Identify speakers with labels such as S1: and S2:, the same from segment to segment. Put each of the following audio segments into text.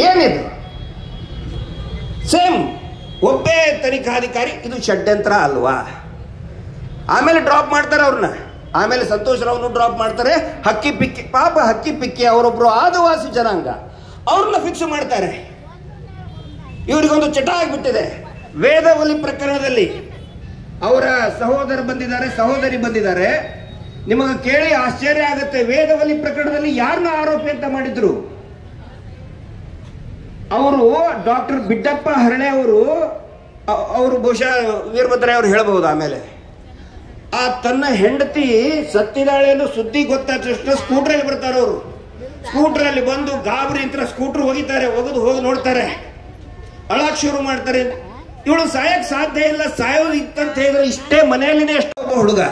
S1: ಏನಿದು? ಸೇಮ್ ಒಬ್ಬೇ ತನಿಖಾಧಿಕಾರಿ, ಇದು ಷಡ್ಯಂತ್ರ ಅಲ್ವಾ? ಆಮೇಲೆ ಡ್ರಾಪ್ ಮಾಡ್ತಾರೆ ಅವ್ರನ್ನ, ಆಮೇಲೆ ಸಂತೋಷ್ ರಾವ್ನು ಡ್ರಾಪ್ ಮಾಡ್ತಾರೆ. ಹಕ್ಕಿ ಪಿಕ್ಕಿ, ಪಾಪ ಹಕ್ಕಿ ಪಿಕ್ಕಿ ಅವರೊಬ್ರು ಆದಿವಾಸಿ ಜನಾಂಗ, ಅವ್ರನ್ನ ಫಿಕ್ಸ್ ಮಾಡ್ತಾರೆ. ಇವರಿಗೊಂದು ಚಟ ಆಗಿಬಿಟ್ಟಿದೆ. ವೇದವಲಿ ಪ್ರಕರಣದಲ್ಲಿ ಅವರ ಸಹೋದರಿ ಬಂದಿದ್ದಾರೆ. ನಿಮಗೆ ಕೇಳಿ ಆಶ್ಚರ್ಯ ಆಗುತ್ತೆ. ವೇದವಲಿ ಪ್ರಕರಣದಲ್ಲಿ ಯಾರನ್ನ ಆರೋಪಿ ಅಂತ ಮಾಡಿದ್ರು? ಅವರು ಡಾಕ್ಟರ್ ಬಿಡ್ಡಪ್ಪ ಹರಣೆ ಅವರು ಬಹುಶಃ ವೀರಭದ್ರ ಅವರು ಹೇಳಬಹುದು. ಆಮೇಲೆ ಆ ತನ್ನ ಹೆಂಡತಿ ಸತ್ತಿದಾಳೆ ಅನ್ನೋ ಸುದ್ದಿ ಗೊತ್ತಾದ ತಕ್ಷಣ ಸ್ಕೂಟ್ರಲ್ಲಿ ಬರ್ತಾರೆ. ಅವರು ಸ್ಕೂಟ್ರಲ್ಲಿ ಬಂದು ಗಾಬರಿ ಅಂತ ಸ್ಕೂಟರ್ ಹೋಗಿದ್ದಾರೆ, ಹೋಗಿ ನೋಡ್ತಾರೆ, ಅಳಕ್ ಶುರು ಮಾಡ್ತಾರೆ. ಇವಳು ಸಾಯಕ್ ಸಾಧ್ಯ ಇಲ್ಲ, ಸಾಯೋದು ಇತ್ತಂತ ಹೇಳಿದ್ರೆ ಇಷ್ಟೇ ಮನೆಯಲ್ಲಿನೇ ಎಷ್ಟೊಬ್ಬ ಹುಡುಗ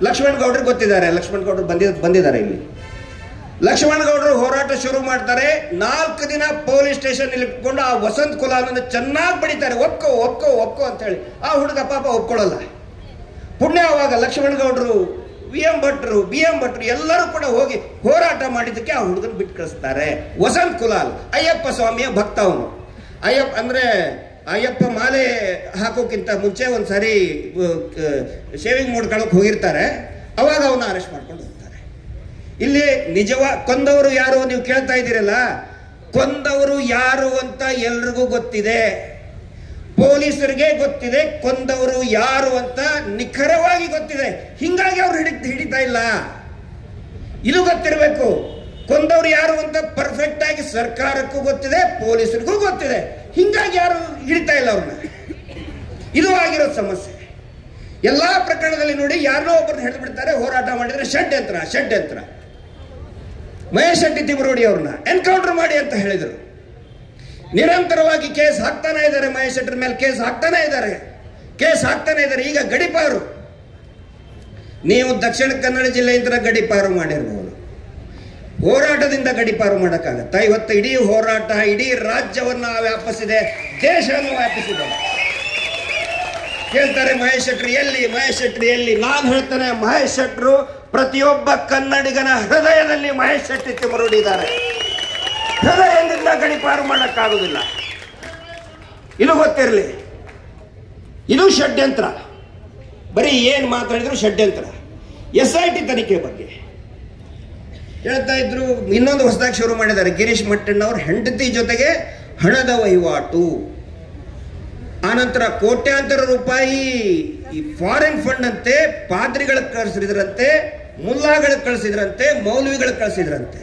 S1: ಲಕ್ಷ್ಮಣ್ ಗೌಡ್ರಿಗೆ ಗೊತ್ತಿದ್ದಾರೆ. ಲಕ್ಷ್ಮಣ್ ಗೌಡ್ರು ಬಂದಿದ್ದಾರೆ ಇಲ್ಲಿ. ಲಕ್ಷ್ಮಣ್ ಗೌಡರು ಹೋರಾಟ ಶುರು ಮಾಡ್ತಾರೆ. 4 ದಿನ ಪೊಲೀಸ್ ಸ್ಟೇಷನ್ ಇಟ್ಕೊಂಡು ಆ ವಸಂತ್ ಕುಲಾಲನ್ನು ಚೆನ್ನಾಗಿ ಬಡಿತಾರೆ. ಒಪ್ಕೋ ಅಂತ ಹೇಳಿ. ಆ ಹುಡುಗ ಪಾಪ ಒಪ್ಕೊಳ್ಳಲ್ಲ. ಪುಣ್ಯ ಅವಾಗ ಲಕ್ಷ್ಮಣ್ ಗೌಡರು, ಬಿ ಎಂ ಭಟ್ರು ಎಲ್ಲರೂ ಕೂಡ ಹೋಗಿ ಹೋರಾಟ ಮಾಡಿದ್ದಕ್ಕೆ ಆ ಹುಡುಗನ ಬಿಟ್ಟು ಕಳಿಸ್ತಾರೆ. ವಸಂತ್ ಕುಲಾಲ್ ಅಯ್ಯಪ್ಪ ಸ್ವಾಮಿಯ ಭಕ್ತ ಅವನು. ಅಯ್ಯಪ್ಪ ಮಾಲೆ ಹಾಕೋಕ್ಕಿಂತ ಮುಂಚೆ ಒಂದ್ಸಾರಿ ಶೇವಿಂಗ್ ಮಾಡ್ಕೊಳ್ಳೋಕೆ ಹೋಗಿರ್ತಾರೆ. ಅವಾಗ ಅವನ್ನ ಅರೆಸ್ಟ್ ಮಾಡ್ಕೊಂಡು ಹೋಗ್ತಾರೆ. ಇಲ್ಲಿ ಕೊಂದವರು ಯಾರು ನೀವು ಕೇಳ್ತಾ ಇದ್ದೀರಲ್ಲ, ಕೊಂದವರು ಯಾರು ಅಂತ ಎಲ್ರಿಗೂ ಗೊತ್ತಿದೆ. ಪೊಲೀಸರಿಗೆ ಗೊತ್ತಿದೆ ಕೊಂದವರು ಯಾರು ಅಂತ ನಿಖರವಾಗಿ ಗೊತ್ತಿದೆ. ಹಿಂಗಾಗಿ ಅವ್ರು ಹಿಡಿತಾ ಇಲ್ಲ. ಇದು ಗೊತ್ತಿರಬೇಕು. ಕೊಂದವರು ಯಾರು ಅಂತ ಪರ್ಫೆಕ್ಟ್ ಆಗಿ ಸರ್ಕಾರಕ್ಕೂ ಗೊತ್ತಿದೆ, ಪೊಲೀಸರಿಗೂ ಗೊತ್ತಿದೆ. ಹಿಂಗಾಗಿ ಯಾರು ಹಿಡಿತಾ ಇಲ್ಲ ಅವ್ರನ್ನ. ಇದು ಆಗಿರೋ ಸಮಸ್ಯೆ. ಎಲ್ಲಾ ಪ್ರಕರಣದಲ್ಲಿ ನೋಡಿ, ಯಾರನ್ನೋ ಒಬ್ಬರನ್ನ ಹಿಡಿದು ಬಿಡ್ತಾರೆ, ಹೋರಾಟ ಮಾಡಿದ್ರೆ ಷಡ್ಯಂತ್ರ. ಮಹೇಶ್ ಶೆಟ್ಟಿ ತಿಮರೋಡಿ ಅವ್ರನ್ನ ಎನ್ಕೌಂಟರ್ ಮಾಡಿ ಅಂತ ಹೇಳಿದರು. ನಿರಂತರವಾಗಿ ಕೇಸ್ ಹಾಕ್ತಾನೆ ಇದ್ದಾರೆ. ಮಹೇಶ್ ಶೆಟ್ಟರ್ ಮೇಲೆ ಕೇಸ್ ಹಾಕ್ತಾನೆ ಇದ್ದಾರೆ. ಈಗ ಗಡಿಪಾರು, ನೀವು ದಕ್ಷಿಣ ಕನ್ನಡ ಜಿಲ್ಲೆಯಿಂದ ಗಡಿಪಾರು ಮಾಡಿರಬಹುದು. ಹೋರಾಟದಿಂದ ಗಡಿಪಾರು ಮಾಡೋಕ್ಕಾಗತ್ತಾ? ಇವತ್ತು ಇಡೀ ಹೋರಾಟ ಇಡೀ ರಾಜ್ಯವನ್ನ ವ್ಯಾಪಿಸಿದೆ, ದೇಶವನ್ನು ವ್ಯಾಪಿಸಿದೆ. ಹೇಳ್ತಾರೆ ಮಹೇಶ್ ಶೆಟ್ಟಿ ಎಲ್ಲಿ? ನಾನು ಹೇಳ್ತೇನೆ, ಮಹೇಶ್ ಶೆಟ್ಟರು ಪ್ರತಿಯೊಬ್ಬ ಕನ್ನಡಿಗನ ಹೃದಯದಲ್ಲಿ ಮಹೇಶ್ ಶೆಟ್ಟಿ ತಿಮರೋಡಿ ಇದ್ದಾರೆ. ಹೃದಯದಿಂದ ಗಡಿಪಾರು ಮಾಡೋಕ್ಕಾಗುದಿಲ್ಲ. ಇದು ಗೊತ್ತಿರಲಿ. ಇದು ಷಡ್ಯಂತ್ರ. ಬರೀ ಏನು ಮಾತಾಡಿದ್ರು ಷಡ್ಯಂತ್ರ. SIT ತನಿಖೆ ಬಗ್ಗೆ ಹೇಳ್ತಾ ಇದ್ರು. ಇನ್ನೊಂದು ಹೊಸದಾಗಿ ಶುರು ಮಾಡಿದ್ದಾರೆ. ಗಿರೀಶ್ ಮಟ್ಟಣ್ಣವ್ರ ಹೆಂಡತಿ ಜೊತೆಗೆ ಹಣದ ವಹಿವಾಟು, ಆನಂತರ ಕೋಟ್ಯಾಂತರ ರೂಪಾಯಿ ಈ ಫಾರಿನ್ ಫಂಡ್ ಅಂತೆ ಪಾದ್ರಿಗಳಿಗೆ ಕಳಿಸಿದ್ರಂತೆ, ಮುಲ್ಲಾಗಳಿಗೆ ಕಳಿಸಿದ್ರಂತೆ, ಮೌಲ್ವಿಗಳಿಗೆ ಕಳಿಸಿದ್ರಂತೆ.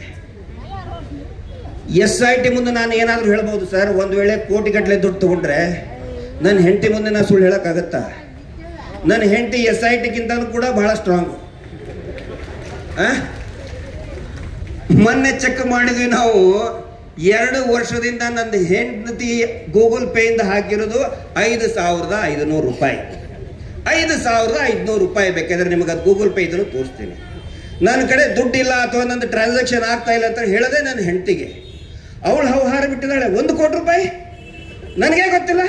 S1: SIT ಮುಂದೆ ನಾನು ಏನಾದರೂ ಹೇಳ್ಬೋದು ಸರ್? ಒಂದು ವೇಳೆ ಕೋಟಿಗಟ್ಟಲೆ ದುಡ್ಡು ತಗೊಂಡ್ರೆ ನನ್ನ ಹೆಂಡತಿ ಮುಂದೆ ನಾನು ಸುಳ್ಳು ಹೇಳಕ್ಕಾಗತ್ತಾ? ನನ್ನ ಹೆಂಡತಿ SITಗಿಂತ ಕೂಡ ಬಹಳ ಸ್ಟ್ರಾಂಗ್. ಮೊನ್ನೆ ಚೆಕ್ ಮಾಡಿದ್ವಿ ನಾವು. 2 ವರ್ಷದಿಂದ ನನ್ನ ಹೆಂಡತಿ ಗೂಗಲ್ ಪೇಯಿಂದ ಹಾಕಿರೋದು 5,500 ರೂಪಾಯಿ. 5,500 ರೂಪಾಯಿ. ಬೇಕಾದ್ರೆ ನಿಮಗೆ ಅದು ಗೂಗಲ್ ಪೇ ಇದನ್ನು ತೋರಿಸ್ತೀನಿ. ನನ್ನ ಕಡೆ ದುಡ್ಡಿಲ್ಲ ಅಥವಾ ನನ್ನ ಟ್ರಾನ್ಸಾಕ್ಷನ್ ಆಗ್ತಾ ಇಲ್ಲ ಅಂತ ಹೇಳದೆ ನನ್ನ ಹೆಂಡತಿಗೆ. ಅವಳು ಹೌಹಾರ ಬಿಟ್ಟಿದ್ದಾಳೆ 1 ಕೋಟಿ ರೂಪಾಯಿ. ನನಗೆ ಗೊತ್ತಿಲ್ಲ.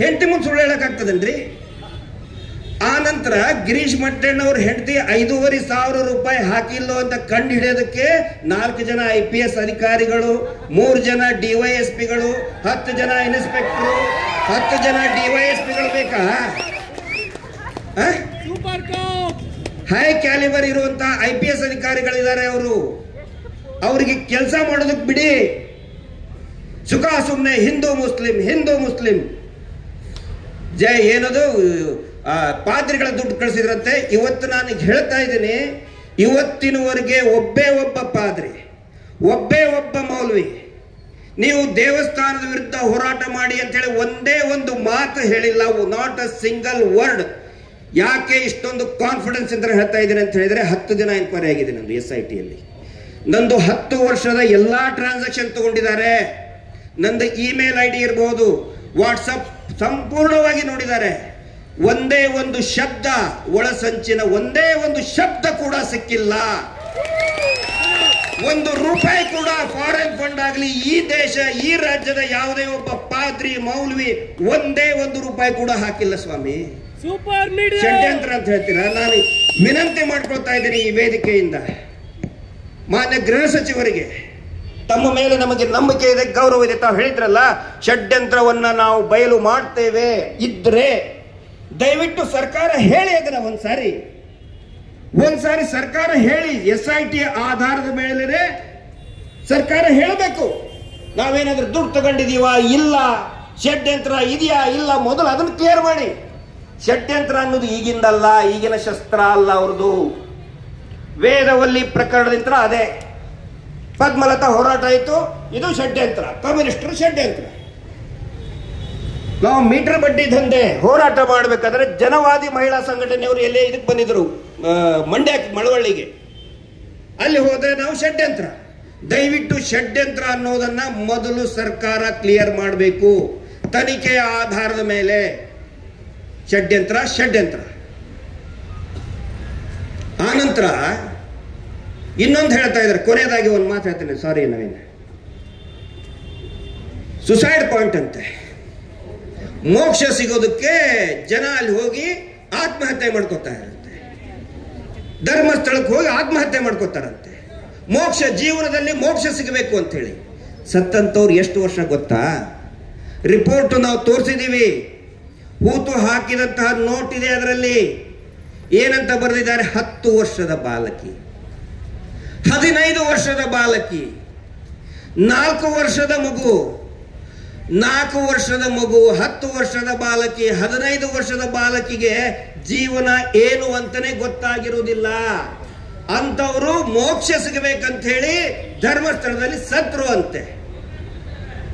S1: ಹೆಂಡತಿ ಮುಂದೆ ಸುಳ್ಳು ಹೇಳಕ್ಕಾಗ್ತದನ್ರಿ? ಆ ನಂತರ ಗಿರೀಶ್ ಮಟ್ಟಣ್ಣವ್ರ ಹೆಂಡತಿ 5,500 ರೂಪಾಯಿ ಹಾಕಿಲ್ಲೋ ಅಂತ ಕಂಡು ಹಿಡಿಯೋದಕ್ಕೆ 4 ಜನ IPS ಅಧಿಕಾರಿಗಳು, 3 ಜನ DYSPಗಳು, 10 ಜನ ಇನ್ಸ್ಪೆಕ್ಟರ್, 10 ಜನ DYSPಗಳು ಬೇಕಾ? ಹೈ ಕ್ಯಾಲಿಬರ್ ಇರುವಂತ IPS ಅಧಿಕಾರಿಗಳಿದ್ದಾರೆ. ಅವರಿಗೆ ಕೆಲಸ ಮಾಡೋದಕ್ಕೆ ಬಿಡಿ. ಸುಖ ಸುಮ್ಮನೆ ಹಿಂದೂ ಮುಸ್ಲಿಂ ಜೈ ಏನದು ಪಾದ್ರಿಗಳ ದುಡ್ಡು ಕಳಿಸಿದ್ರಂತೆ. ಇವತ್ತು ನಾನು ಹೇಳ್ತಾ ಇದ್ದೀನಿ, ಇವತ್ತಿನವರೆಗೆ ಒಬ್ಬ ಪಾದ್ರಿ, ಒಬ್ಬ ಮೌಲ್ವಿ ನೀವು ದೇವಸ್ಥಾನದ ವಿರುದ್ಧ ಹೋರಾಟ ಮಾಡಿ ಅಂತ ಹೇಳಿ ಒಂದೇ ಒಂದು ಮಾತು ಹೇಳಿಲ್ಲ. Not a single word. ಯಾಕೆ ಇಷ್ಟೊಂದು ಕಾನ್ಫಿಡೆನ್ಸ್ ಅಂತ ಹೇಳ್ತಾ ಇದ್ದೀನಿ ಅಂತ ಹೇಳಿದ್ರೆ, 10 ದಿನ ಎನ್ಕ್ವೈರಿ ಆಗಿದೆ ನಂದು SITಯಲ್ಲಿ. ನಂದು 10 ವರ್ಷದ ಎಲ್ಲಾ ಟ್ರಾನ್ಸಾಕ್ಷನ್ ತಗೊಂಡಿದ್ದಾರೆ. ನಂದು ಇಮೇಲ್ ID ಇರಬಹುದು, ವಾಟ್ಸಪ್ ಸಂಪೂರ್ಣವಾಗಿ ನೋಡಿದ್ದಾರೆ. ಒಂದೇ ಒಂದು ಶಬ್ದ, ಒಳಸಂಚಿನ ಒಂದೇ ಒಂದು ಶಬ್ದ ಕೂಡ ಸಿಕ್ಕಿಲ್ಲ. 1 ರೂಪಾಯಿ ಕೂಡ ಫಾರಿನ್ ಫಂಡ್ ಆಗಲಿ ಈ ದೇಶ ಈ ರಾಜ್ಯದ ಯಾವುದೇ ಒಬ್ಬ ಪಾದ್ರಿ ಮೌಲ್ವಿ ಒಂದೇ 1 ರೂಪಾಯಿ ಕೂಡ ಹಾಕಿಲ್ಲ ಸ್ವಾಮಿ. ಷಡ್ಯಂತ್ರ ಅಂತ ಹೇಳ್ತೀರಾ? ನಾನು ವಿನಂತಿ ಮಾಡ್ಕೊಳ್ತಾ ಇದ್ದೀನಿ ಈ ವೇದಿಕೆಯಿಂದ ಮಾನ್ಯ ಗೃಹ ಸಚಿವರಿಗೆ, ತಮ್ಮ ಮೇಲೆ ನಮಗೆ ನಂಬಿಕೆ ಇದೆ, ಗೌರವ ಇದೆ. ತಾವು ಹೇಳಿದ್ರಲ್ಲ, ಷಡ್ಯಂತ್ರವನ್ನ ನಾವು ಬಯಲು ಮಾಡ್ತೇವೆ ಇದ್ರೆ ದಯವಿಟ್ಟು ಸರ್ಕಾರ ಹೇಳಿ ಅದನ್ನ ಒಂದ್ಸಾರಿ ಸರ್ಕಾರ ಹೇಳಿ. SIT ಆಧಾರದ ಮೇಲೆ ಸರ್ಕಾರ ಹೇಳಬೇಕು. ನಾವೇನಾದ್ರೂ ದುಡ್ಡು ತಗೊಂಡಿದೀವ ಇಲ್ಲ, ಷಡ್ಯಂತ್ರ ಇದೆಯಾ ಇಲ್ಲ, ಮೊದಲು ಅದನ್ನು ಕ್ಲಿಯರ್ ಮಾಡಿ. ಷಡ್ಯಂತ್ರ ಅನ್ನೋದು ಈಗಿಂದಲ್ಲ, ಈಗಿನ ಶಸ್ತ್ರ ಅಲ್ಲ ಅವ್ರದ್ದು. ವೇದವಲ್ಲಿ ಪ್ರಕರಣದಿಂದ ಅದೇ ಪದ್ಮಲತಾ ಹೋರಾಟ ಆಯಿತು, ಇದು ಷಡ್ಯಂತ್ರ, ಕಮ್ಯುನಿಸ್ಟರು ಷಡ್ಯಂತ್ರ. ನಾವು ಮೀಟರ್ ಬಡ್ಡಿ ದಂಧೆ ಹೋರಾಟ ಮಾಡಬೇಕಾದ್ರೆ ಜನವಾದಿ ಮಹಿಳಾ ಸಂಘಟನೆಯವರು ಎಲ್ಲೇ ಇದಕ್ಕೆ ಬಂದಿದ್ರು, ಮಂಡ್ಯ ಮಳವಳ್ಳಿಗೆ. ಅಲ್ಲಿ ಹೋದ್ರೆ ನಾವು ಷಡ್ಯಂತ್ರ. ದಯವಿಟ್ಟು ಷಡ್ಯಂತ್ರ ಅನ್ನೋದನ್ನ ಮೊದಲು ಸರ್ಕಾರ ಕ್ಲಿಯರ್ ಮಾಡಬೇಕು. ತನಿಖೆಯ ಆಧಾರದ ಮೇಲೆ ಷಡ್ಯಂತ್ರ. ಆನಂತರ ಇನ್ನೊಂದು ಹೇಳ್ತಾ ಇದ್ದಾರೆ, ಕೊನೆಯದಾಗಿ ಒಂದು ಮಾತು ಹೇಳ್ತೇನೆ, ಸಾರಿ ನವೀನ್. ಸುಸೈಡ್ ಪಾಯಿಂಟ್ ಅಂತೆ, ಮೋಕ್ಷ ಸಿಗೋದಕ್ಕೆ ಜನ ಅಲ್ಲಿ ಹೋಗಿ ಆತ್ಮಹತ್ಯೆ ಮಾಡ್ಕೋತಾ ಇರುತ್ತೆ. ಧರ್ಮಸ್ಥಳಕ್ಕೆ ಹೋಗಿ ಆತ್ಮಹತ್ಯೆ ಮಾಡ್ಕೋತಾರಂತೆ. ಮೋಕ್ಷ, ಜೀವನದಲ್ಲಿ ಮೋಕ್ಷ ಸಿಗಬೇಕು ಅಂತ ಹೇಳಿ. ಸತ್ತಂತವ್ರು ಎಷ್ಟು ವರ್ಷ ಗೊತ್ತಾ? ರಿಪೋರ್ಟ್ ನಾವು ತೋರಿಸಿದೀವಿ. ಹೂತು ಹಾಕಿದಂತಹ ನೋಟ್ ಇದೆ, ಅದರಲ್ಲಿ ಏನಂತ ಬರೆದಿದ್ದಾರೆ? 10 ವರ್ಷದ ಬಾಲಕಿ, 15 ವರ್ಷದ ಬಾಲಕಿ, 4 ವರ್ಷದ ಮಗು, 4 ವರ್ಷದ ಮಗು, 10 ವರ್ಷದ ಬಾಲಕಿ, 15 ವರ್ಷದ ಬಾಲಕಿಗೆ ಜೀವನ ಏನು ಅಂತಾನೆ ಗೊತ್ತಾಗಿರುವುದಿಲ್ಲ. ಅಂತವರು ಮೋಕ್ಷ ಸಿಗಬೇಕಂತ ಹೇಳಿ ಧರ್ಮಸ್ಥಳದಲ್ಲಿ ಸತ್ರು ಅಂತೆ.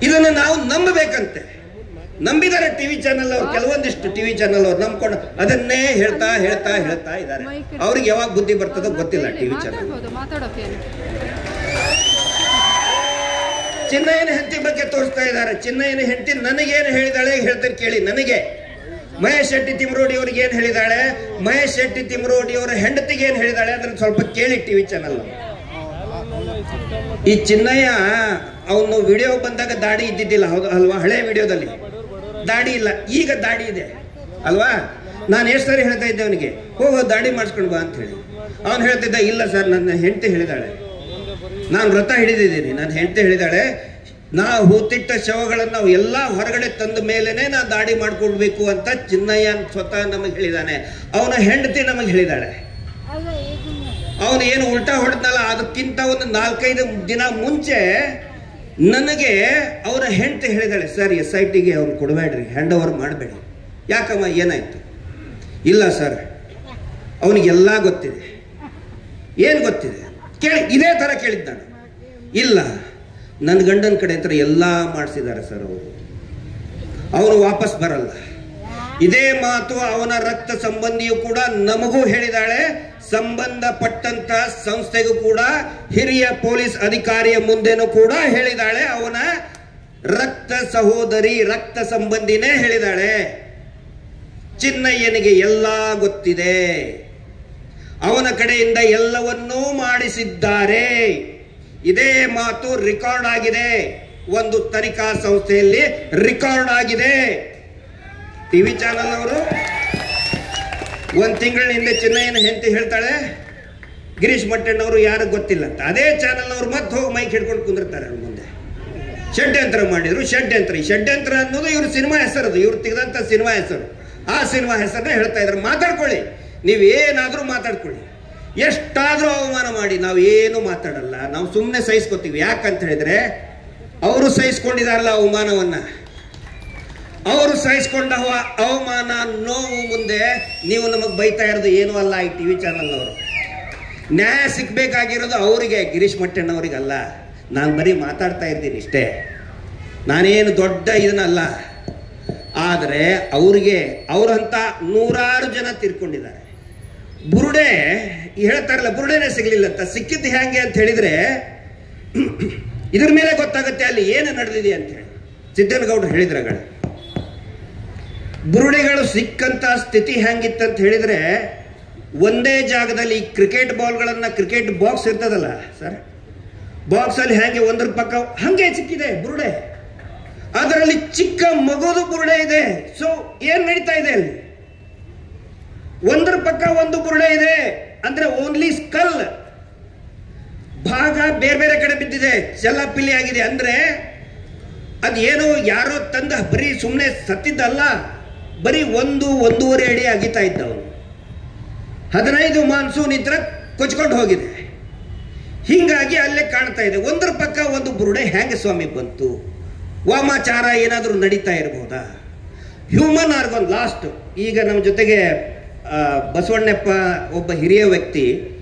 S1: ಇದನ್ನು ನಾವು ನಂಬಬೇಕಂತೆ. ನಂಬಿದ್ದಾರೆ ಟಿವಿ ಚಾನೆಲ್ ಅವರು, ಕೆಲವೊಂದಿಷ್ಟು ಟಿವಿ ಚಾನೆಲ್ ಅವರು ನಂಬ್ಕೊಂಡು ಅದನ್ನೇ ಹೇಳ್ತಾ ಇದ್ದಾರೆ. ಅವ್ರಿಗೆ ಯಾವಾಗ ಬುದ್ಧಿ ಬರ್ತದೋ ಗೊತ್ತಿಲ್ಲ. ಟಿವಿ ಚಾನೆಲ್ ಚಿನ್ನಯ್ಯನ ಹೆಂಡತಿ ಬಗ್ಗೆ ತೋರಿಸ್ತಾ ಇದ್ದಾರೆ. ಚಿನ್ನಯ್ಯನ ಹೆಂಡತಿ ನನಗೇನು ಹೇಳಿದಾಳೆ ಹೇಳ್ತಾರೆ ಕೇಳಿ. ನನಗೆ ಮಹೇಶ್ ಶೆಟ್ಟಿ ತಿಮರೋಡಿ ಅವ್ರಿಗೆ ಏನ್ ಹೇಳಿದಾಳೆ, ಮಹೇಶ್ ಶೆಟ್ಟಿ ತಿಮರೋಡಿ ಅವರ ಹೆಂಡತಿಗೆ ಏನ್ ಹೇಳಿದಾಳೆ ಅದನ್ನ ಸ್ವಲ್ಪ ಕೇಳಿ ಟಿವಿ ಚಾನೆಲ್. ಈ ಚಿನ್ನಯ್ಯ ಅವನು ವಿಡಿಯೋ ಬಂದಾಗ ದಾಡಿ ಇದ್ದಿದ್ದಿಲ್ಲ, ಹೌದು ಅಲ್ವಾ? ಹಳೆ ವಿಡಿಯೋದಲ್ಲಿ ದಾಡಿ ಇಲ್ಲ, ಈಗ ದಾಡಿ ಇದೆ ಅಲ್ವಾ? ನಾನು ಎಷ್ಟು ಸಾರಿ ಹೇಳ್ತಾ ಇದ್ದೆ ಅವನಿಗೆ, ಹೋಗೋ ದಾಡಿ ಮಾಡಿಸ್ಕೊಂಡು ಬಾ ಅಂತ ಹೇಳಿ. ಅವನು ಹೇಳ್ತಿದ್ದ, ಇಲ್ಲ ಸರ್ ನನ್ನ ಹೆಂಡತಿ ಹೇಳಿದಾಳೆ, ನಾನು ವ್ರತ ಹಿಡಿದಿದ್ದೀನಿ, ನನ್ನ ಹೆಂಡತಿ ಹೇಳಿದಾಳೆ, ನಾವು ಹೂತಿಟ್ಟ ಶವಗಳನ್ನು ನಾವು ಎಲ್ಲ ಹೊರಗಡೆ ತಂದ ಮೇಲೇನೆ ನಾನು ದಾಡಿ ಮಾಡ್ಕೊಡ್ಬೇಕು ಅಂತ ಚಿನ್ನಯ್ಯ ಸ್ವತಃ ನಮಗೆ ಹೇಳಿದಾನೆ. ಅವನ ಹೆಂಡತಿ ನಮಗೆ ಹೇಳಿದಾಳೆ. ಅವನು ಏನು ಉಲ್ಟಾ ಹೊಡೆದ್ನಲ್ಲ, ಅದಕ್ಕಿಂತ ಒಂದು 4-5 ದಿನ ಮುಂಚೆ ನನಗೆ ಅವರ ಹೆಂಡತಿ ಹೇಳಿದಾಳೆ, ಸರ್ SITಗೆ ಅವ್ನು ಕೊಡಬೇಡ್ರಿ, ಹ್ಯಾಂಡ್ ಓವರ್ ಮಾಡಬೇಡಿ. ಯಾಕಮ್ಮ ಏನಾಯ್ತು? ಇಲ್ಲ ಸರ್ ಅವನಿಗೆಲ್ಲ ಗೊತ್ತಿದೆ. ಏನು ಗೊತ್ತಿದೆ ಕೇಳಿ, ಇದೇ ಥರ ಕೇಳಿದ್ದ ನಾನು. ಇಲ್ಲ ನನ್ನ ಗಂಡನ ಕಡೆ ಹತ್ರ ಎಲ್ಲ ಮಾಡಿಸಿದ್ದಾರೆ ಸರ್, ಅವನು ವಾಪಸ್ ಬರಲ್ಲ. ಇದೇ ಮಾತು ಅವನ ರಕ್ತ ಸಂಬಂಧಿಯು ಕೂಡ ನಮಗೂ ಹೇಳಿದಾಳೆ. ಸಂಬಂಧಪಟ್ಟಂತ ಸಂಸ್ಥೆಗೂ ಕೂಡ, ಹಿರಿಯ ಪೊಲೀಸ್ ಅಧಿಕಾರಿಯ ಮುಂದೆನೂ ಕೂಡ ಹೇಳಿದಾಳೆ. ಅವನ ರಕ್ತ ಸಹೋದರಿ, ರಕ್ತ ಸಂಬಂಧಿನೇ ಹೇಳಿದಾಳೆ. ಚಿನ್ನಯ್ಯನಿಗೆ ಎಲ್ಲ ಗೊತ್ತಿದೆ, ಅವನ ಕಡೆಯಿಂದ ಎಲ್ಲವನ್ನೂ ಮಾಡಿಸಿದ್ದಾರೆ. ಇದೇ ಮಾತು ರೆಕಾರ್ಡ್ ಆಗಿದೆ, ಒಂದು ತನಿಖಾ ಸಂಸ್ಥೆಯಲ್ಲಿ ರೆಕಾರ್ಡ್ ಆಗಿದೆ. ಟಿವಿ ಚಾನೆಲ್ ಅವರು 1 ತಿಂಗಳ ಹಿಂದೆ ಚಿನ್ನಯ್ಯನ ಹೆಂಡತಿ ಹೇಳ್ತಾಳೆ, ಗಿರೀಶ್ ಮಟ್ಟಣ್ಣವರು ಯಾರು ಗೊತ್ತಿಲ್ಲ ಅಂತ. ಅದೇ ಚಾನೆಲ್ ಅವರು ಮತ್ತೆ ಹೋಗಿ ಮೈಕ್ ಹಿಡ್ಕೊಂಡು ಕುಂದಿರ್ತಾರೆ ಅವ್ರ ಮುಂದೆ. ಷಡ್ಯಂತ್ರ ಮಾಡಿದ್ರು, ಷಡ್ಯಂತ್ರ. ಈ ಷಡ್ಯಂತ್ರ ಅನ್ನೋದು ಇವ್ರ ಸಿನಿಮಾ ಹೆಸರದು, ಇವ್ರು ತೆಗೆದಂತ ಸಿನಿಮಾ ಹೆಸರು. ಆ ಸಿನಿಮಾ ಹೆಸರನ್ನ ಹೇಳ್ತಾ ಇದ್ರು. ಮಾತಾಡ್ಕೊಳ್ಳಿ, ನೀವೇನಾದ್ರೂ ಮಾತಾಡ್ಕೊಳ್ಳಿ, ಎಷ್ಟಾದ್ರೂ ಅವಮಾನ ಮಾಡಿ, ನಾವು ಏನು ಮಾತಾಡಲ್ಲ, ನಾವು ಸುಮ್ಮನೆ ಸಹಿಸ್ಕೊತೀವಿ. ಯಾಕಂತ ಹೇಳಿದ್ರೆ ಅವರು ಸಹಿಸ್ಕೊಂಡಿದಾರಲ್ಲ ಅವಮಾನವನ್ನ, ಅವರು ಸಹಿಸ್ಕೊಂಡ ಅವಮಾನ ನೋವು ಮುಂದೆ ನೀವು ನಮಗೆ ಬೈತಾ ಇರೋದು ಏನೂ ಅಲ್ಲ. ಈ ಟಿವಿ ಚಾನಲ್ ಅವರು ನ್ಯಾಯ ಸಿಗ್ಬೇಕಾಗಿರೋದು ಅವರಿಗೆ, ಗಿರೀಶ್ ಮಟ್ಟಣ್ಣವರಿಗಲ್ಲ. ನಾನು ಬರೀ ಮಾತಾಡ್ತಾ ಇದ್ದೀನಿ ಇಷ್ಟೇ, ನಾನೇನು ದೊಡ್ಡ ಇದನ್ನಲ್ಲ. ಆದರೆ ಅವ್ರಿಗೆ ಅವರಂತ 100 ಜನ ತೀರ್ಕೊಂಡಿದ್ದಾರೆ. ಬುರುಡೆ ಹೇಳ್ತಾರಲ್ಲ, ಬುರುಡೆನೇ ಸಿಗಲಿಲ್ಲ ಅಂತ. ಸಿಕ್ಕಿದ್ದು ಹೆಂಗೆ ಅಂತ ಹೇಳಿದ್ರೆ ಇದ್ರ ಮೇಲೆ ಗೊತ್ತಾಗುತ್ತೆ ಅಲ್ಲಿ ಏನು ನಡೆದಿದೆ ಅಂತ ಹೇಳಿ. ಸಿದ್ದನಗೌಡರು ಹೇಳಿದ್ರಗಳ ಬುರುಡೆಗಳು ಸಿಕ್ಕಂತ ಸ್ಥಿತಿ ಹೆಂಗಿತ್ತಂತ ಹೇಳಿದ್ರೆ, ಒಂದೇ ಜಾಗದಲ್ಲಿ ಕ್ರಿಕೆಟ್ ಬಾಲ್ಗಳನ್ನ, ಕ್ರಿಕೆಟ್ ಬಾಕ್ಸ್ ಇರ್ತದಲ್ಲ ಸರ್, ಬಾಕ್ಸ್ ಅಲ್ಲಿ ಹೆಂಗೆ ಒಂದ್ರ ಪಕ್ಕ ಹಂಗೆ ಸಿಕ್ಕಿದೆ ಬುರುಡೆ. ಅದರಲ್ಲಿ ಚಿಕ್ಕ ಮಗುದು ಬುರುಡೆ ಇದೆ. ಸೊ ಏನ್ ನಡೀತಾ ಇದೆ ಅಲ್ಲಿ? ಒಂದ್ರ ಪಕ್ಕ ಒಂದು ಬುರುಡೆ ಇದೆ ಅಂದ್ರೆ ಓನ್ಲಿ ಸ್ಕಲ್. ಭಾಗ ಬೇರೆ ಬೇರೆ ಕಡೆ ಬಿದ್ದಿದೆ, ಚೆಲ್ಲಾಪಿಲ್ಲಿ ಆಗಿದೆ. ಅಂದ್ರೆ ಅದೇನೋ ಯಾರೋ ತಂದ ಬರೀ ಸುಮ್ಮನೆ ಸತ್ತಿದ್ದಲ್ಲ, ಬರೀ 1-1.5 ಅಡಿ ಅಗಿತಾ ಇದ್ದವನು 15 ಮಾನ್ಸೂನ್ ಇದ್ರ ಕೊಚ್ಕೊಂಡು ಹೋಗಿದೆ. ಹಿಂಗಾಗಿ ಅಲ್ಲೇ ಕಾಣ್ತಾ ಇದೆ. ಒಂದ್ರ ಪಕ್ಕ ಒಂದು ಬುರುಡೆ ಹೆಂಗೆ ಸ್ವಾಮಿ ಬಂತು? ವಾಮಾಚಾರ ಏನಾದರೂ ನಡೀತಾ ಇರಬಹುದಾ? Human organ last. ಈಗ ನಮ್ಮ ಜೊತೆಗೆ ಬಸವಣ್ಣಪ್ಪ ಒಬ್ಬ ಹಿರಿಯ ವ್ಯಕ್ತಿ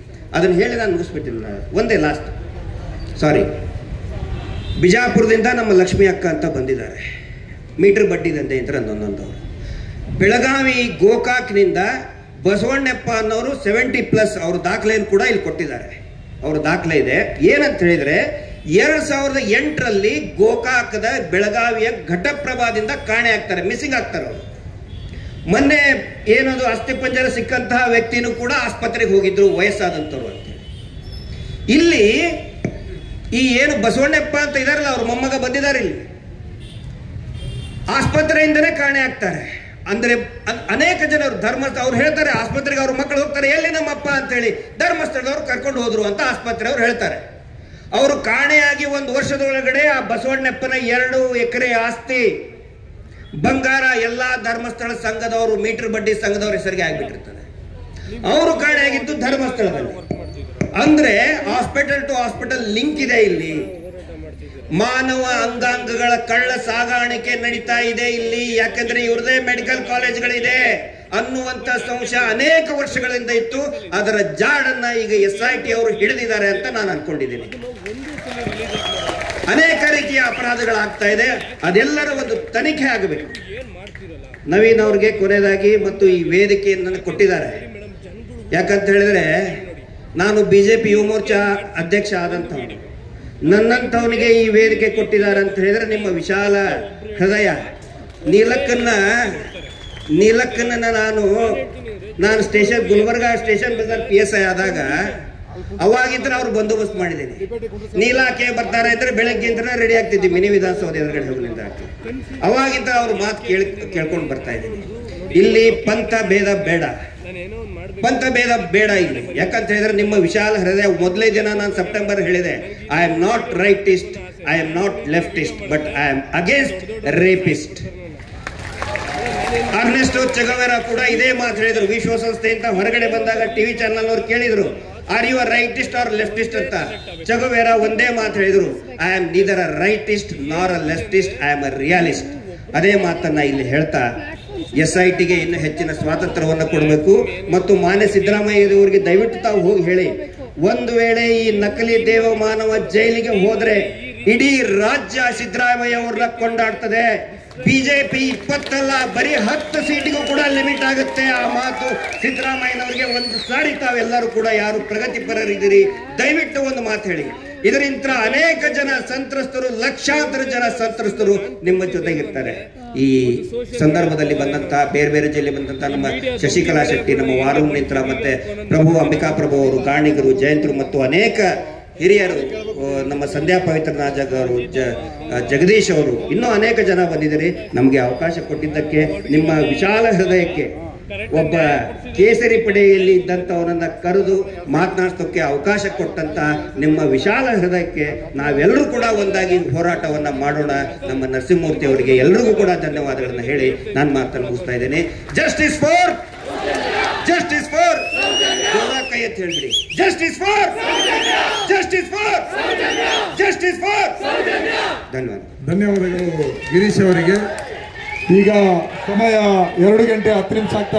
S1: ಅದನ್ನು ಹೇಳಿ ನಾನು ಮುಗಿಸ್ಬಿಟ್ಟಿಲ್ಲ. ಒಂದೇ ಲಾಸ್ಟ್, ಸಾರಿ. ಬಿಜಾಪುರದಿಂದ ನಮ್ಮ ಲಕ್ಷ್ಮಿ ಅಕ್ಕ ಅಂತ ಬಂದಿದ್ದಾರೆ, ಮೀಟರ್ ಬಡ್ಡಿ ದಂಧೆ ಅಂತ ಒಂದೊಂದವರು. ಬೆಳಗಾವಿ ಗೋಕಾಕ್ನಿಂದ ಬಸವಣ್ಣಪ್ಪ ಅನ್ನೋರು 70+ ಅವ್ರ ದಾಖಲೆಯನ್ನು ಕೂಡ ಇಲ್ಲಿ ಕೊಟ್ಟಿದ್ದಾರೆ. ಅವ್ರ ದಾಖಲೆ ಇದೆ. ಏನಂತ ಹೇಳಿದ್ರೆ 2008ರಲ್ಲಿ ಗೋಕಾಕದ ಬೆಳಗಾವಿಯ ಘಟಪ್ರಭಾದಿಂದ ಕಾಣೆ ಆಗ್ತಾರೆ, ಮಿಸ್ಸಿಂಗ್ ಆಗ್ತಾರೆ ಅವರು. ಮೊನ್ನೆ ಏನದು ಅಸ್ಥಿಪಂಜರ ಸಿಕ್ಕಂತಹ ವ್ಯಕ್ತಿನೂ ಕೂಡ ಆಸ್ಪತ್ರೆಗೆ ಹೋಗಿದ್ರು, ವಯಸ್ಸಾದಂಥವ್ರು ಅಂತೇಳಿ. ಇಲ್ಲಿ ಈ ಏನು ಬಸವಣ್ಣಪ್ಪ ಅಂತ ಇದಾರಲ್ಲ, ಅವ್ರ ಮೊಮ್ಮಗ ಬಂದಿದ್ದಾರೆ ಇಲ್ಲಿ, ಆಸ್ಪತ್ರೆಯಿಂದನೇ ಕಾಣೆ ಆಗ್ತಾರೆ. ಅಂದ್ರೆ ಅನೇಕ ಜನರು ಧರ್ಮಸ್ಥಳ ಅವ್ರು ಹೇಳ್ತಾರೆ, ಆಸ್ಪತ್ರೆಗೆ ಅವ್ರ ಮಕ್ಕಳು ಹೋಗ್ತಾರೆ, ಎಲ್ಲಿ ನಮ್ಮಪ್ಪ ಅಂತ ಹೇಳಿ ಧರ್ಮಸ್ಥಳದವ್ರು ಕರ್ಕೊಂಡು ಹೋದ್ರು ಅಂತ ಆಸ್ಪತ್ರೆ ಅವ್ರು ಹೇಳ್ತಾರೆ. ಅವರು ಕಾಣೆಯಾಗಿ 1 ವರ್ಷದೊಳಗಡೆ ಆ ಬಸವಣ್ಣಪ್ಪನ 2 ಎಕರೆ ಆಸ್ತಿ, ಬಂಗಾರ ಎಲ್ಲಾ ಧರ್ಮಸ್ಥಳ ಸಂಘದವರು, ಮೀಟರ್ ಬಡ್ಡಿ ಸಂಘದವ್ರ ಹೆಸರಿಗೆ ಆಗ್ಬಿಟ್ಟಿರ್ತದೆ. ಅವರು ಕಾಣೆಯಾಗಿದ್ದು ಧರ್ಮಸ್ಥಳದಲ್ಲಿ. ಅಂದ್ರೆ ಹಾಸ್ಪಿಟಲ್ ಟು ಹಾಸ್ಪಿಟಲ್ ಲಿಂಕ್ ಇದೆ ಇಲ್ಲಿ. ಮಾನವ ಅಂಗಾಂಗಗಳ ಕಳ್ಳ ಸಾಗಾಣಿಕೆ ನಡೀತಾ ಇದೆ ಇಲ್ಲಿ. ಯಾಕಂದ್ರೆ ಇವ್ರದೇ ಮೆಡಿಕಲ್ ಕಾಲೇಜ್ಗಳಿದೆ ಅನ್ನುವಂತ ಸಂಶಯ ಅನೇಕ ವರ್ಷಗಳಿಂದ ಇತ್ತು. ಅದರ ಜಾಡನ್ನ ಈಗ SIT ಅವರು ಹಿಡಿದಿದ್ದಾರೆ ಅಂತ ನಾನು ಅನ್ಕೊಂಡಿದ್ದೀನಿ. ಅನೇಕ ರೀತಿಯ ಅಪರಾಧಗಳಾಗ್ತಾ ಇದೆ, ಅದೆಲ್ಲರ ಒಂದು ತನಿಖೆ ಆಗಬೇಕು. ನವೀನ್ ಅವ್ರಿಗೆ ಕೊನೆಯದಾಗಿ ಮತ್ತು ಈ ವೇದಿಕೆಯನ್ನು ಕೊಟ್ಟಿದ್ದಾರೆ. ಯಾಕಂತ ಹೇಳಿದ್ರೆ ನಾನು BJP ಯುವ ಮೋರ್ಚಾ ಅಧ್ಯಕ್ಷ ಆದಂಥವನು, ನನ್ನಂಥವನಿಗೆ ಈ ವೇದಿಕೆ ಕೊಟ್ಟಿದ್ದಾರೆ ಅಂತ ಹೇಳಿದ್ರೆ ನಿಮ್ಮ ವಿಶಾಲ ಹೃದಯ. ನೀಲಕ್ಕನ್ನ ನಾನು station Gulbarga station Bazaar PSI ಆದಾಗ ಅವಾಗಿಂತ ಅವ್ರು ಬಂದೋಬಸ್ತ್ ಮಾಡಿದ್ದೀನಿ. ನೀಲಾಕೆ ಬರ್ತಾರೆ ಅಂದ್ರೆ ಬೆಳಗ್ಗೆ ಅಂತ ರೆಡಿ ಆಗ್ತಿದ್ವಿ, ಮಿನಿ ವಿಧಾನಸೌಧ ಎದುರುಗಡೆ ಹೋಗ್ಲಿಂದ ಹಾಕಿ. ಅವಾಗಿಂತ ಅವ್ರ ಮಾತು ಕೇಳ್ಕೊಂಡು ಬರ್ತಾ ಇದ್ದೀನಿ. ಇಲ್ಲಿ ಪಂಥ ಭೇದ ಬೇಡ ಇಲ್ಲಿ. ಯಾಕಂತ ಹೇಳಿದ್ರೆ ನಿಮ್ಮ ವಿಶಾಲ ಹೃದಯ. ಮೊದಲೇ ದಿನ ನಾನು ಸೆಪ್ಟೆಂಬರ್ ಹೇಳಿದೆ, I am not rightist, I am not leftist, but I am against rapist. Ernesto Che Guevara ಕೂಡ ಇದೇ ಮಾತು ಹೇಳಿದ್ರು. ವಿಶ್ವಸಂಸ್ಥೆಯಿಂದ ಹೊರಗಡೆ ಬಂದಾಗ TV ಚಾನಲ್ ಅವ್ರು ಕೇಳಿದ್ರು, are you a rightist or leftist ಅಂತ. ಚೆಗವೆರಾ ಒಂದೇ ಮಾತು ಹೇಳಿದ್ರು, I am neither a rightist nor a leftist, I am a realist. ಅದೇ ಮಾತನ್ನ ಇಲ್ಲಿ ಹೇಳ್ತಾ SITಗೆ ಇನ್ನು ಹೆಚ್ಚಿನ ಸ್ವಾತಂತ್ರ್ಯವನ್ನು ಕೊಡಬೇಕು. ಮತ್ತು ಮಾನ್ಯ ಸಿದ್ದರಾಮಯ್ಯವರಿಗೆ ದಯವಿಟ್ಟು ತಾವು ಹೋಗಿ ಹೇಳಿ, ಒಂದು ವೇಳೆ ಈ ನಕಲಿ ದೇವಮಾನವ ಜೈಲಿಗೆ ಹೋದ್ರೆ ಇಡೀ ರಾಜ್ಯ ಸಿದ್ದರಾಮಯ್ಯ ಅವ್ರನ್ನ ಕೊಂಡಾಡ್ತದೆ. BJP 20 ಅಲ್ಲ, ಬರೀ 10 ಸೀಟಿಗೂ ಕೂಡ ಲಿಮಿಟ್ ಆಗುತ್ತೆ. ಆ ಮಾತು ಸಿದ್ದರಾಮಯ್ಯನವರಿಗೆ ಒಂದು ಸಾರಿ ತಾವೆಲ್ಲರೂ ಕೂಡ ಯಾರು ಪ್ರಗತಿಪರರಿದ್ದೀರಿ ದಯವಿಟ್ಟು ಒಂದು ಮಾತು ಹೇಳಿ. ಇದರಿಂದ ಅನೇಕ ಜನ ಸಂತ್ರಸ್ತರು, ಲಕ್ಷಾಂತರ ಜನ ಸಂತ್ರಸ್ತರು ನಿಮ್ಮ ಜೊತೆಗಿರ್ತಾರೆ. ಈ ಸಂದರ್ಭದಲ್ಲಿ ಬಂದಂತಹ ಬೇರೆ ಬೇರೆ ಜಿಲ್ಲೆ ಬಂದಂತಹ ನಮ್ಮ ಶಶಿಕಲಾ ಶೆಟ್ಟಿ, ನಮ್ಮ ವಾರುಣ್ ಮಿತ್ರ, ಮತ್ತೆ ಪ್ರಭು ಅಂಬಿಕಾ ಪ್ರಭು ಅವರು, ಗಾಣಿಗರು, ಜಯಂತರು ಮತ್ತು ಅನೇಕ ಹಿರಿಯರು, ನಮ್ಮ ಸಂಧ್ಯಾ ಪವಿತ್ರನಾಜ್ ಅವರು, ಜಗದೀಶ್ ಅವರು, ಇನ್ನೂ ಅನೇಕ ಜನ ಬಂದಿದ್ದೀರಿ. ನಮಗೆ ಅವಕಾಶ ಕೊಟ್ಟಿದ್ದಕ್ಕೆ ನಿಮ್ಮ ವಿಶಾಲ ಹೃದಯಕ್ಕೆ, ಒಬ್ಬ ಕೇಸರಿ ಪಡೆಯಲ್ಲಿ ಇದ್ದಂಥವನನ್ನ ಕರೆದು ಮಾತನಾಡಿಸೋಕೆ ಅವಕಾಶ ಕೊಟ್ಟಂತ ನಿಮ್ಮ ವಿಶಾಲ ಹೃದಯಕ್ಕೆ ನಾವೆಲ್ಲರೂ ಕೂಡ ಒಂದಾಗಿ ಹೋರಾಟವನ್ನ ಮಾಡೋಣ. ನಮ್ಮ ನರಸಿಂಹಮೂರ್ತಿ ಅವರಿಗೆ ಎಲ್ಲರಿಗೂ ಕೂಡ ಧನ್ಯವಾದಗಳನ್ನ ಹೇಳಿ ನಾನು ಮಾತನ್ನು ಮುಗಿಸ್ತಾ ಇದ್ದೇನೆ. ಜಸ್ಟಿಸ್ ಫಾರ್ ಕೈ ಅಂತ ಹೇಳ್ಬಿಡಿ. ಜಸ್ಟಿಸ್ ಫಾರ್
S2: ಧನ್ಯವಾದಗಳು ಗಿರೀಶ್ ಅವರಿಗೆ. ಈಗ ಸಮಯ 2 ಗಂಟೆ 10 ನಿಮಿಷ ಆಗ್ತಾ